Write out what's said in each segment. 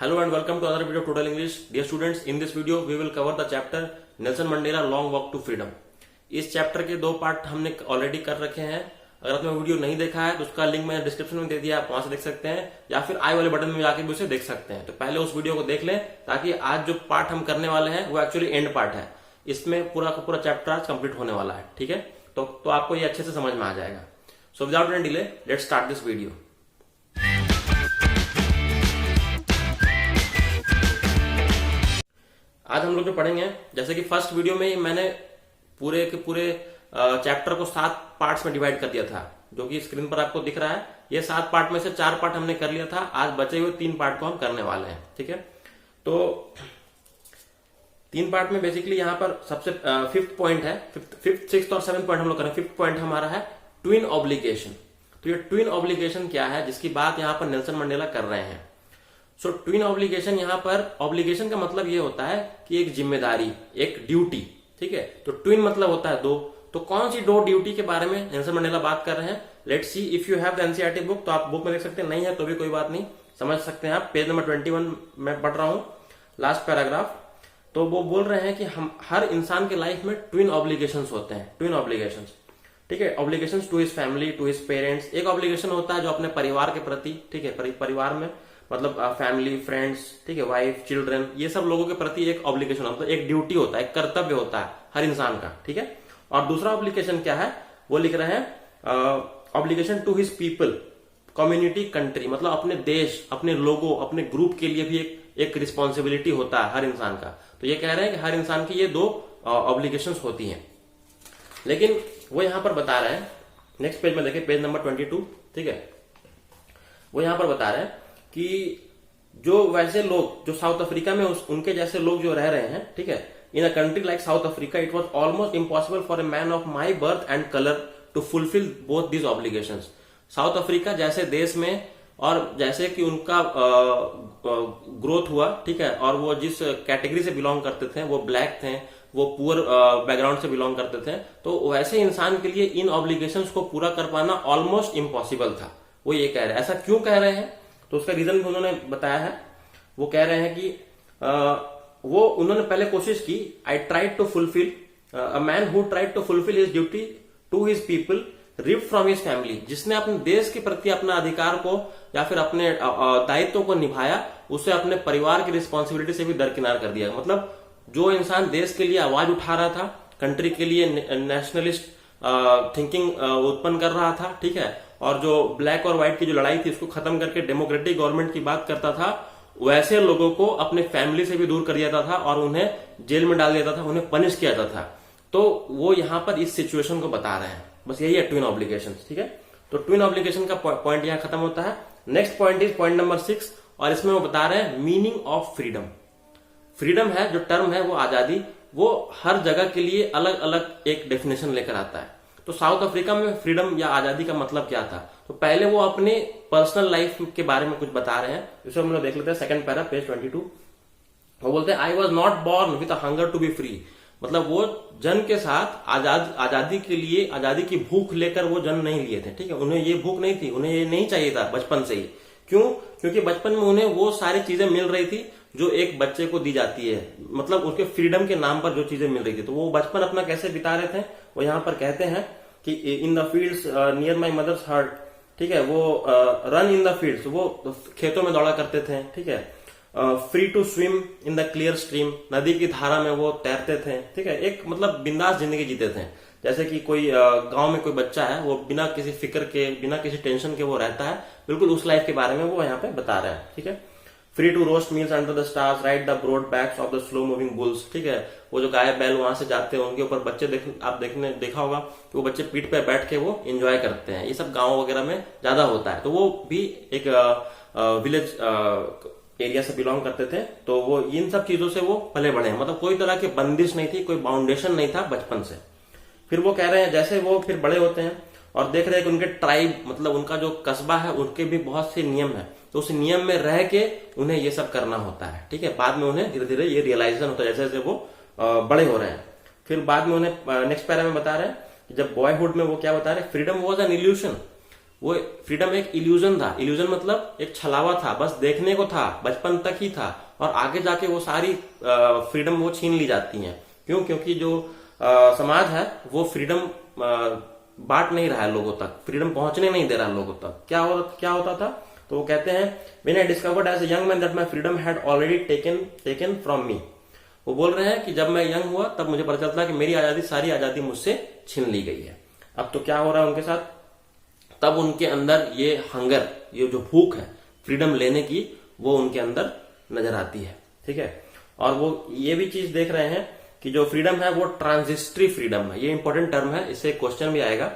Hello and welcome to another video of Total English. Dear students, in this video we will cover the chapter Nelson Mandela Long Walk to Freedom. इस chapter के दो part हमने already कर रखे हैं. अगर आपने video नहीं देखा है तो उसका लिंक मैंने डिस्क्रिप्शन में दे दिया, आप वहां से देख सकते हैं या फिर आई वाले बटन में जाके भी उसे देख सकते हैं. तो पहले उस वीडियो को देख लें ताकि आज जो पार्ट हम करने वाले हैं वो एक्चुअली एंड पार्ट है. इसमें पूरा का पूरा चैप्टर आज कंप्लीट होने वाला है. ठीक है, तो आपको ये अच्छे से समझ में आ जाएगा. So without any delay let's start this video. आज हम लोग जो पढ़ेंगे, जैसे कि फर्स्ट वीडियो में मैंने पूरे के पूरे चैप्टर को 7 पार्ट्स में डिवाइड कर दिया था, जो कि स्क्रीन पर आपको दिख रहा है. ये 7 पार्ट में से 4 पार्ट हमने कर लिया था. आज बचे हुए 3 पार्ट को हम करने वाले हैं. ठीक है, तो 3 पार्ट में बेसिकली यहाँ पर सबसे 5th पॉइंट है. 5th 6th और 7th पॉइंट हम लोग करें. 5th पॉइंट हमारा है ट्विन ऑब्लिगेशन. तो ये ट्विन ऑब्लिगेशन क्या है, जिसकी बात यहाँ पर नेल्सन मंडेला कर रहे हैं. सो ट्विन ऑब्लिगेशन, यहाँ पर ऑब्लिगेशन का मतलब ये होता है कि एक जिम्मेदारी, एक ड्यूटी. ठीक है, तो ट्विन मतलब होता है दो. तो कौन सी 2 ड्यूटी के बारे में नेल्सन मंडेला बात कर रहे हैं? Let's see. If you have the NCERT book, तो आप बुक में देख सकते हैं. नहीं है तो भी कोई बात नहीं, समझ सकते हैं आप. पेज नंबर 21 में पढ़ रहा हूं, लास्ट पैराग्राफ. तो वो बोल रहे हैं कि हम हर इंसान के लाइफ में ट्विन ऑब्लिगेशंस होते हैं. ट्विन ऑब्लिगेशंस, ठीक है. Obligations to his family, to his parents. एक ऑब्लिगेशन होता है जो अपने परिवार के प्रति, ठीक है, परिवार में मतलब फैमिली, फ्रेंड्स, ठीक है, वाइफ, चिल्ड्रन, ये सब लोगों के प्रति एक ऑब्लिगेशन होता है, एक ड्यूटी होता है, एक कर्तव्य होता है हर इंसान का. ठीक है. और दूसरा ऑब्लिगेशन क्या है, वो लिख रहे हैं obligation to his people, community, country. मतलब अपने देश, अपने लोगों, अपने ग्रुप के लिए भी एक रिस्पॉन्सिबिलिटी होता है हर इंसान का. तो ये कह रहे हैं कि हर इंसान की ये 2 ऑब्लिगेशन होती हैं. लेकिन वो यहां पर बता रहे हैं, नेक्स्ट पेज में देखिए, पेज नंबर 22. ठीक है, वो यहां पर बता रहे हैं कि जो वैसे लोग जो साउथ अफ्रीका में उनके जैसे लोग जो रह रहे हैं, ठीक है, in a country like South Africa it was almost impossible for a man of my birth and colour to fulfil both these obligations. South Africa जैसे देश में, और जैसे कि उनका ग्रोथ हुआ, ठीक है, और वो जिस कैटेगरी से बिलोंग करते थे, वो ब्लैक थे, वो पुअर बैकग्राउंड से बिलोंग करते थे, तो वैसे इंसान के लिए इन ऑब्लिगेशंस को पूरा कर पाना ऑलमोस्ट इम्पॉसिबल था. वो ये कह रहे हैं. ऐसा क्यों कह रहे हैं, तो उसका रीजन भी उन्होंने बताया है. वो कह रहे हैं कि वो उन्होंने पहले कोशिश की. I tried to fulfil, a man who tried to fulfil his duty to his people ripped from his family. जिसने अपने देश के प्रति अपना अधिकार को या फिर अपने दायित्व को निभाया, उसे अपने परिवार की रिस्पॉन्सिबिलिटी से भी दरकिनार कर दिया. मतलब जो इंसान देश के लिए आवाज उठा रहा था, कंट्री के लिए नेशनलिस्ट थिंकिंग उत्पन्न कर रहा था, ठीक है, और जो ब्लैक और व्हाइट की जो लड़ाई थी उसको खत्म करके डेमोक्रेटिक गवर्नमेंट की बात करता था, वैसे लोगों को अपने फैमिली से भी दूर कर दिया था और उन्हें जेल में डाल देता था, उन्हें पनिश किया जाता था. तो वो यहां पर इस सिचुएशन को बता रहे हैं. बस यही है ट्विन ऑब्लिगेशन. ठीक है, तो ट्विन ऑब्लिगेशन का पॉइंट यहां खत्म होता है. Next point is point number 6, और इसमें वो बता रहे हैं मीनिंग ऑफ फ्रीडम. फ्रीडम है, जो टर्म है वो आजादी, वो हर जगह के लिए अलग अलग एक डेफिनेशन लेकर आता है. तो साउथ अफ्रीका में फ्रीडम या आजादी का मतलब क्या था, तो पहले वो अपने पर्सनल लाइफ के बारे में कुछ बता रहे हैं. इसे हम लोग देख लेते हैं. Second para, page 22. वो बोलते हैं I was not born with a hunger to be free. मतलब वो जन्म के साथ आजादी के लिए, आजादी की भूख लेकर वो जन्म नहीं लिए थे. ठीक है, उन्हें ये भूख नहीं थी, उन्हें ये नहीं चाहिए था बचपन से ही. क्यों? क्योंकि बचपन में उन्हें वो सारी चीजें मिल रही थी जो एक बच्चे को दी जाती है. मतलब उसके फ्रीडम के नाम पर जो चीजें मिल रही थी. तो वो बचपन अपना कैसे बिता रहे थे, वो यहाँ पर कहते हैं कि in the fields near my mother's heart. ठीक है, वो रन इन द फील्ड्स, वो खेतों में दौड़ा करते थे. ठीक है, free to swim in the clear stream, नदी की धारा में वो तैरते थे. ठीक है, एक मतलब बिंदास जिंदगी जीते थे. जैसे कि कोई गांव में कोई बच्चा है, वो बिना किसी फिक्र के, बिना किसी टेंशन के वो रहता है, बिल्कुल उस लाइफ के बारे में वो यहाँ पे बता रहे हैं. ठीक है, free to roast meals under the stars, ride the broad backs of the slow moving bulls. ठीक है, वो जो गाय बैल वहां से जाते हैं, उनके ऊपर बच्चे देखा होगा कि वो बच्चे पीठ पे बैठ के वो एंजॉय करते हैं. ये सब गांव वगैरह में ज्यादा होता है. तो वो भी एक विलेज एरिया से बिलोंग करते थे. तो वो इन सब चीजों से वो पले बढ़े. मतलब कोई तरह की बंदिश नहीं थी, कोई बाउंडेशन नहीं था बचपन से. फिर वो कह रहे हैं जैसे वो फिर बड़े होते हैं और देख रहे हैं कि उनके ट्राइब, मतलब उनका जो कस्बा है, उनके भी बहुत से नियम है. तो उस नियम में रह के उन्हें ये सब करना होता है. ठीक है, बाद में उन्हें धीरे धीरे ये रियलाइजेशन होता है जैसे जैसे वो बड़े हो रहे हैं. फिर बाद में उन्हें नेक्स्ट पैरा में बता रहे हैं कि जब बॉयहुड में वो क्या बता रहे हैं, फ्रीडम वॉज एन इल्यूशन. वो फ्रीडम एक इल्यूजन था। इल्यूजन मतलब एक छलावा था, बस देखने को था, बचपन तक ही था, और आगे जाके वो सारी फ्रीडम वो छीन ली जाती हैं। क्यों? क्योंकि जो समाज है वो फ्रीडम बांट नहीं रहा है लोगों तक, फ्रीडम पहुंचने नहीं दे रहा लोगों तक। क्या होता था? तो वो कहते हैं, when I discovered as a young man that my freedom had already taken from me. वो बोल रहे हैं कि जब मैं यंग हुआ तब मुझे पता चलता कि मेरी आजादी, सारी आजादी मुझसे छीन ली गई है। अब तो क्या हो रहा है उनके साथ? तब उनके अंदर ये हंगर, ये जो भूख है फ्रीडम लेने की, वो उनके अंदर नजर आती है। ठीक है, और वो ये भी चीज देख रहे हैं कि जो फ्रीडम है वो ट्रांजिस्टरी फ्रीडम है। ये इंपॉर्टेंट टर्म है, इससे क्वेश्चन भी आएगा,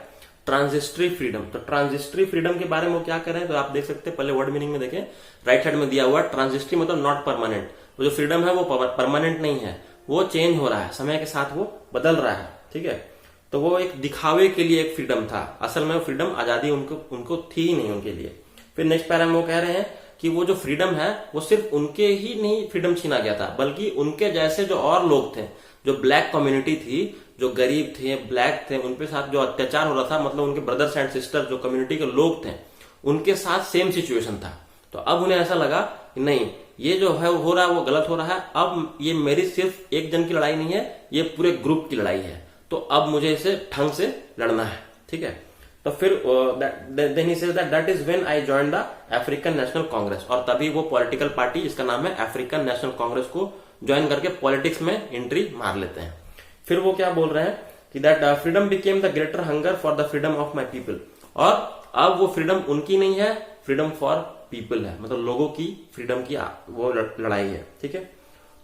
ट्रांजिस्टरी फ्रीडम। तो ट्रांजिस्टरी फ्रीडम के बारे में वो क्या कर रहे हैं, तो आप देख सकते हैं, पहले वर्ड मीनिंग में देखें, राइट साइड में दिया हुआ ट्रांजिस्टरी मतलब नॉट परमानेंट। वो जो फ्रीडम है वो परमानेंट नहीं है, वो चेंज हो रहा है, समय के साथ वो बदल रहा है। ठीक है, तो वो एक दिखावे के लिए एक फ्रीडम था, असल में वो फ्रीडम, आजादी उनको थी ही नहीं उनके लिए। फिर नेक्स्ट पैरा में वो कह रहे हैं कि वो जो फ्रीडम है वो सिर्फ उनके ही नहीं फ्रीडम छीना गया था, बल्कि उनके जैसे जो और लोग थे, जो ब्लैक कम्युनिटी थी, जो गरीब थे, ब्लैक थे, उनके साथ जो अत्याचार हो रहा था, मतलब उनके ब्रदर्स एंड सिस्टर जो कम्युनिटी के लोग थे, उनके साथ सेम सिचुएशन था। तो अब उन्हें ऐसा लगा कि नहीं, ये जो है हो रहा है वो गलत हो रहा है, अब ये मेरी सिर्फ एक जन की लड़ाई नहीं है, ये पूरे ग्रुप की लड़ाई है, तो अब मुझे इसे ढंग से लड़ना है। ठीक है, तो फिर then he says that is when I joined the African National Congress, और तभी वो पॉलिटिकल पार्टी जिसका नाम है अफ्रीकन नेशनल कांग्रेस को ज्वाइन करके पॉलिटिक्स में एंट्री मार लेते हैं। फिर वो क्या बोल रहे हैं कि that freedom became the greater hunger for the freedom of my people, और अब वो फ्रीडम उनकी नहीं है, फ्रीडम फॉर पीपल है, मतलब लोगों की फ्रीडम की वो लड़ाई है। ठीक है,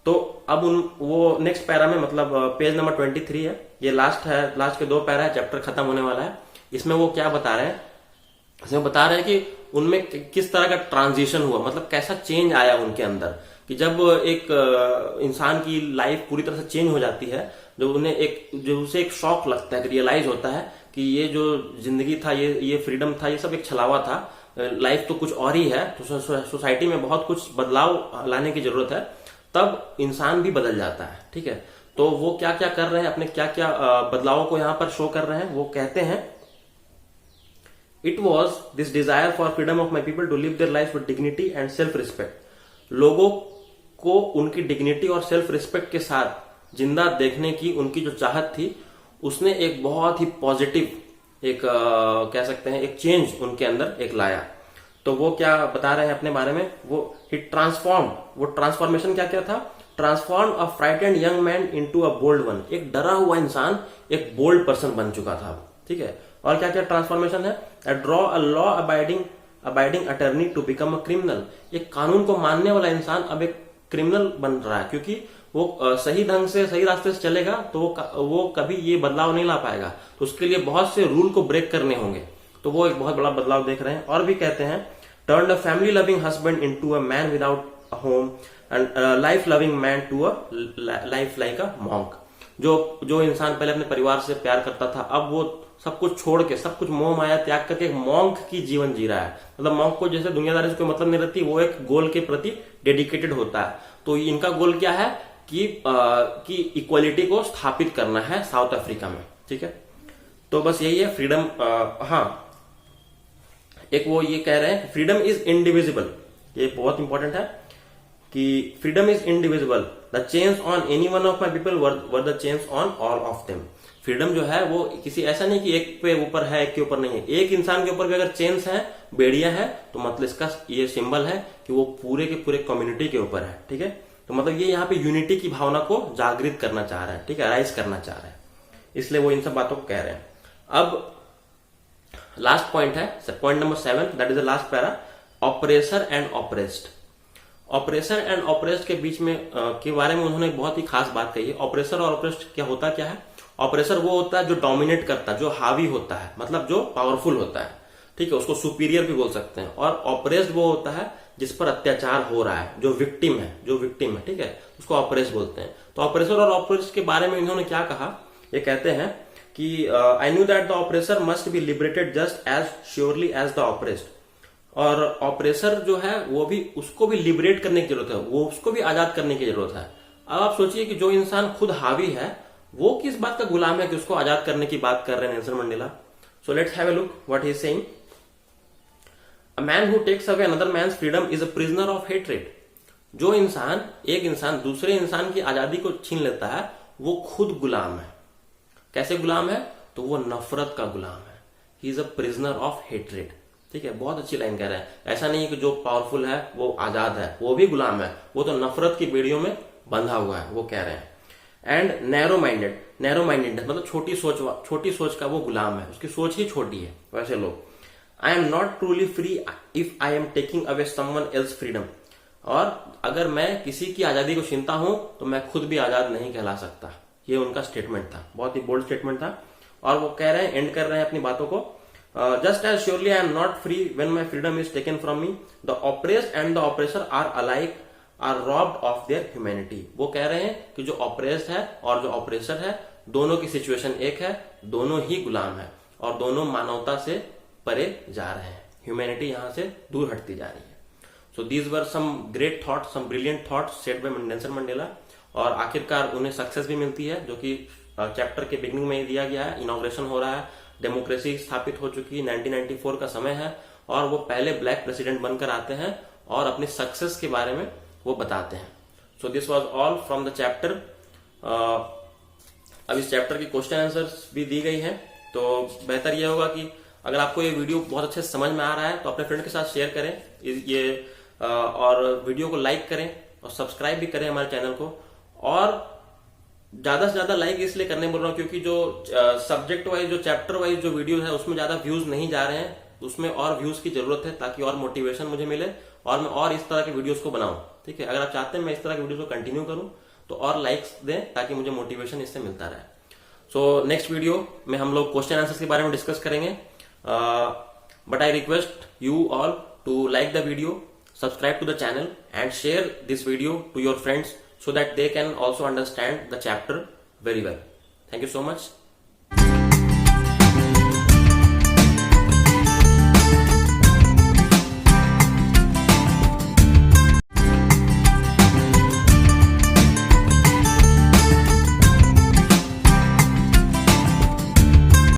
तो अब वो नेक्स्ट पैरा में, मतलब पेज नंबर 23 है, ये लास्ट है, लास्ट के 2 पैरा है, चैप्टर खत्म होने वाला है। इसमें वो क्या बता रहे हैं, इसमें बता रहे हैं कि उनमें किस तरह का ट्रांजिशन हुआ, मतलब कैसा चेंज आया उनके अंदर, कि जब एक इंसान की लाइफ पूरी तरह से चेंज हो जाती है, जो उसे एक शॉक लगता है, रियलाइज होता है कि ये जो जिंदगी था, ये फ्रीडम था, ये सब एक छलावा था, लाइफ तो कुछ और ही है, तो सोसाइटी में बहुत कुछ बदलाव लाने की जरूरत है, तब इंसान भी बदल जाता है। ठीक है, तो वो क्या क्या कर रहे हैं, अपने क्या क्या बदलावों को यहाँ पर शो कर रहे हैं। वो कहते हैं, it was this desire for freedom of my people to live their life with dignity and self respect. लोगों को उनकी डिग्निटी और सेल्फ रिस्पेक्ट के साथ जिंदा देखने की उनकी जो चाहत थी, उसने एक बहुत ही पॉजिटिव, एक कह सकते हैं एक चेंज उनके अंदर एक लाया। तो वो क्या बता रहे हैं अपने बारे में, वो ही ट्रांसफॉर्म, वो ट्रांसफॉर्मेशन क्या क्या था, transform a frightened young man into a bold one. एक डरा हुआ इंसान एक बोल्ड पर्सन बन चुका था। ठीक है, और क्या क्या ट्रांसफॉर्मेशन है, drove a law abiding attorney to become a criminal. एक कानून को मानने वाला इंसान अब एक क्रिमिनल बन रहा है, क्योंकि वो सही ढंग से, सही रास्ते से चलेगा तो वो कभी ये बदलाव नहीं ला पाएगा, तो उसके लिए बहुत से रूल को ब्रेक करने होंगे। तो वो एक बहुत बड़ा बदलाव देख रहे हैं। और भी कहते हैं, turn a family loving husband into a man without a home and life loving man to a life like a monk. जो इंसान पहले अपने परिवार से प्यार करता था, अब वो सब कुछ छोड़ के, सब कुछ मोह माया त्याग करके एक मॉन्क की जीवन जी रहा है। मतलब मॉन्क को जैसे दुनियादारी से कोई मतलब नहीं रहती, वो एक गोल के प्रति डेडिकेटेड होता है। तो इनका गोल क्या है कि इक्वालिटी को स्थापित करना है साउथ अफ्रीका में। ठीक है, तो बस यही है फ्रीडम। हाँ, एक वो ये कह रहे हैं, फ्रीडम इज इंडिविजिबल। ये बहुत इंपॉर्टेंट है कि freedom is indivisible, the change on any one of my people were the change on all of them. Freedom जो है वो किसी ऐसा नहीं कि एक पे ऊपर है, एक के ऊपर नहीं है। एक इंसान के ऊपर भी अगर चेंज है, बेड़िया है, तो मतलब इसका ये सिंबल है कि वो पूरे के पूरे कम्युनिटी के ऊपर है। ठीक है, तो मतलब ये यहाँ पे यूनिटी की भावना को जागृत करना चाह रहा है। ठीक है, राइज करना चाह रहा है, इसलिए वो इन सब बातों को कह रहे हैं। अब लास्ट पॉइंट है, point number 7, that is the last para, oppressor and oppressed. Oppressor and oppressed के बीच में के बारे में उन्होंने एक बहुत ही खास बात कही है। ऑपरेसर और ऑपरेस्ड क्या है? ऑपरेसर वो होता है जो डोमिनेट करता है, जो हावी होता है, मतलब जो पावरफुल होता है। ठीक है, उसको सुपीरियर भी बोल सकते हैं। और ऑपरेस्ड वो होता है जिस पर अत्याचार हो रहा है, जो विक्टिम है। ठीक है, उसको ऑपरेस्ड बोलते हैं। तो ऑपरेसर और ऑपरेस्ड के बारे में इन्होंने क्या कहा, ये कहते हैं कि I knew that the oppressor must be liberated just as surely as the oppressed. और ऑपरेसर जो है वो भी, उसको भी लिबरेट करने की जरूरत है, वो उसको भी आजाद करने की जरूरत है। अब आप सोचिए कि जो इंसान खुद हावी है, वो किस बात का गुलाम है कि उसको आजाद करने की बात कर रहे हैं Nelson Mandela. So let's have a look what he is saying. A man who takes away another man's freedom is a prisoner of hatred. जो इंसान, एक इंसान दूसरे इंसान की आजादी को छीन लेता है, वो खुद गुलाम है। कैसे गुलाम है? तो वो नफरत का गुलाम है। He is a prisoner of hatred. ठीक है, बहुत अच्छी लाइन कह रहे हैं। ऐसा नहीं कि जो पावरफुल है वो आजाद है, वो भी गुलाम है, वो तो नफरत की बेड़ियों में बंधा हुआ है, वो कह रहे हैं। एंड नैरो माइंडेड मतलब छोटी सोच का वो गुलाम है, उसकी सोच ही छोटी है। वैसे लोग, आई am not truly free if I am taking away someone else freedom. और अगर मैं किसी की आजादी को छीनता हूं तो मैं खुद भी आजाद नहीं कहला सकता। ये उनका स्टेटमेंट था, बहुत ही बोल्ड स्टेटमेंट था। और वो कह रहे हैं, एंड कर रहे हैं अपनी बातों को, just as surely I am not free when my freedom is taken from me, the oppressed and the oppressor are alike are robbed of their humanity. वो कह रहे हैं कि जो ऑपरेस्ड है और जो ऑपरेसर है, दोनों की सिचुएशन एक है, दोनों ही गुलाम है और दोनों मानवता से परे जा रहे हैं। ह्यूमैनिटी यहां से दूर हटती जा रही है। So these were some great thoughts, some brilliant thoughts said by Nelson Mandela. और आखिरकार उन्हें सक्सेस भी मिलती है, जो कि चैप्टर के बिगनिंग में ही दिया गया है। इनॉग्रेशन हो रहा है, डेमोक्रेसी स्थापित हो चुकी है, 1994 का समय है, और वो पहले ब्लैक प्रेसिडेंट बनकर आते हैं और अपनी सक्सेस के बारे में वो बताते हैं। So this was all from the chapter. अब इस चैप्टर की क्वेश्चन आंसर्स भी दी गई है, तो बेहतर यह होगा कि अगर आपको ये वीडियो बहुत अच्छे से समझ में आ रहा है तो अपने फ्रेंड के साथ शेयर करें और वीडियो को लाइक करें और सब्सक्राइब भी करें हमारे चैनल को। और ज्यादा से ज्यादा लाइक इसलिए करने बोल रहा हूँ क्योंकि जो सब्जेक्ट वाइज, जो चैप्टर वाइज जो वीडियो है उसमें ज्यादा व्यूज नहीं जा रहे हैं, उसमें और व्यूज की जरूरत है ताकि और मोटिवेशन मुझे मिले और मैं और इस तरह के वीडियोस को बनाऊं। ठीक है, अगर आप चाहते हैं मैं इस तरह के वीडियोस को कंटिन्यू करूं तो और लाइक्स दें ताकि मुझे मोटिवेशन इससे मिलता रहे। सो नेक्स्ट वीडियो में हम लोग क्वेश्चन आंसर्स के बारे में डिस्कस करेंगे। But I request you all to like the video, subscribe to the channel and share this video to your friends so that they can also understand the chapter very well. Thank you so much.